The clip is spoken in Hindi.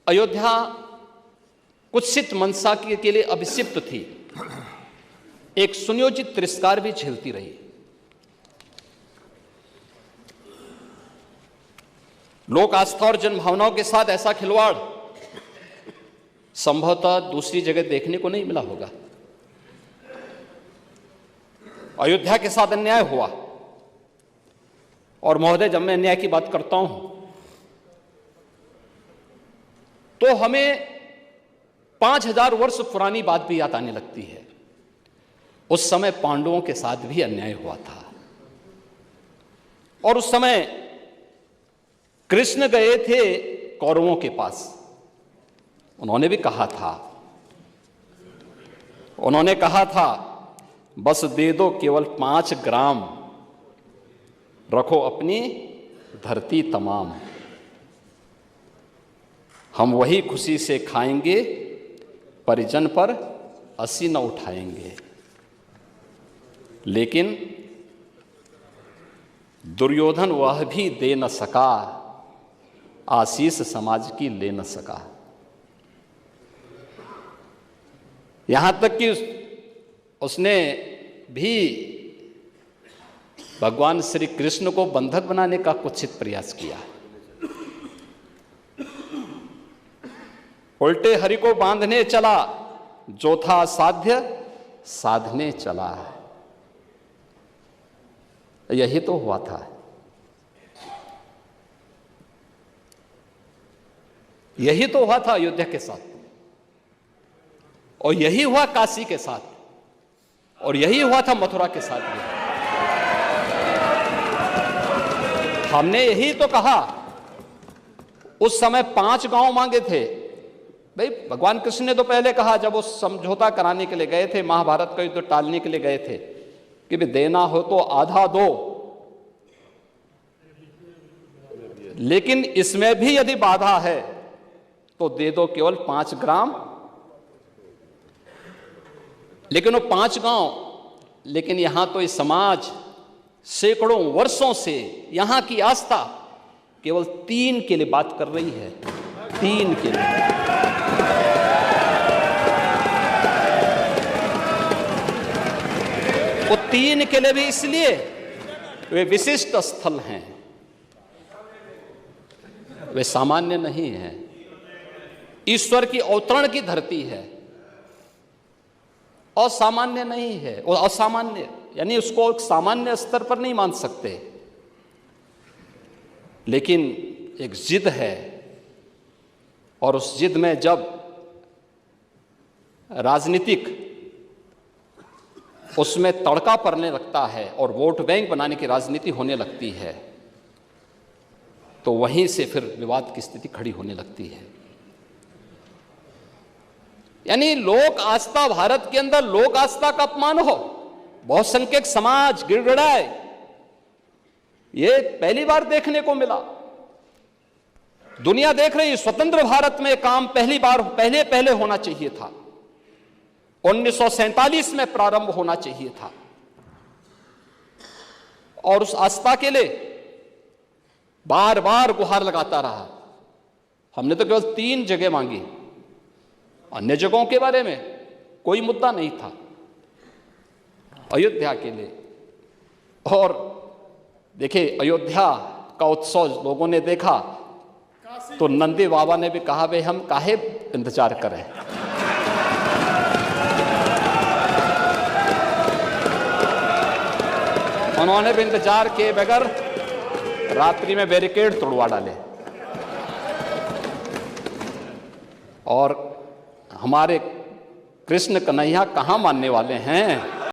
अयोध्या कुत्सित मनसा के लिए अभिषिक्त थी, एक सुनियोजित तिरस्कार भी झेलती रही। लोक आस्था और जनभावनाओं के साथ ऐसा खिलवाड़ संभवतः दूसरी जगह देखने को नहीं मिला होगा। अयोध्या के साथ अन्याय हुआ, और महोदय जब मैं अन्याय की बात करता हूं तो हमें 5000 वर्ष पुरानी बात भी याद आने लगती है। उस समय पांडवों के साथ भी अन्याय हुआ था, और उस समय कृष्ण गए थे कौरवों के पास। उन्होंने भी कहा था बस दे दो केवल 5 ग्राम, रखो अपनी धरती तमाम, हम वही खुशी से खाएंगे, परिजन पर असी न उठाएंगे। लेकिन दुर्योधन वह भी दे न सका, आशीष समाज की ले न सका। यहां तक कि उसने भी भगवान श्री कृष्ण को बंधक बनाने का कुत्सित प्रयास किया। उल्टे हरि को बांधने चला, जो था साध्य साधने चला। यही तो हुआ था। यही तो हुआ था अयोध्या के साथ, और यही हुआ काशी के साथ, और यही हुआ था मथुरा के साथ भी। हमने यही तो कहा, उस समय 5 गांव मांगे थे। भाई भगवान कृष्ण ने तो पहले कहा, जब वो समझौता कराने के लिए गए थे, महाभारत का युद्ध टालने के लिए गए थे, कि भी देना हो तो आधा दो, लेकिन इसमें भी यदि बाधा है तो दे दो केवल 5 ग्राम। लेकिन वो 5 गांव, लेकिन यहां तो इस समाज सैकड़ों वर्षों से यहां की आस्था केवल 3 के लिए बात कर रही है। 3 के लिए। वो 3 के लिए भी इसलिए वे विशिष्ट स्थल हैं, वे सामान्य नहीं हैं। ईश्वर की अवतरण की धरती है, असामान्य नहीं है। वो असामान्य यानी उसको एक सामान्य स्तर पर नहीं मान सकते, लेकिन एक जिद है, और उस जिद में जब राजनीतिक उसमें तड़का पड़ने लगता है और वोट बैंक बनाने की राजनीति होने लगती है, तो वहीं से फिर विवाद की स्थिति खड़ी होने लगती है। यानी लोक आस्था, भारत के अंदर लोक आस्था का अपमान हो, बहुसंख्यक समाज गिड़गिड़ाए, ये पहली बार देखने को मिला। दुनिया देख रही, स्वतंत्र भारत में काम पहले होना चाहिए था। 1947 में प्रारंभ होना चाहिए था, और उस आस्था के लिए बार बार गुहार लगाता रहा। हमने तो केवल 3 जगह मांगी, अन्य जगहों के बारे में कोई मुद्दा नहीं था। अयोध्या के लिए, और देखिए अयोध्या का उत्सव लोगों ने देखा तो नंदी बाबा ने भी कहा, भाई हम काहे इंतजार करें। उन्होंने भी इंतजार किए बगैर रात्रि में बैरिकेड तोड़वा डाले, और हमारे कृष्ण कन्हैया कहाँ मानने वाले हैं।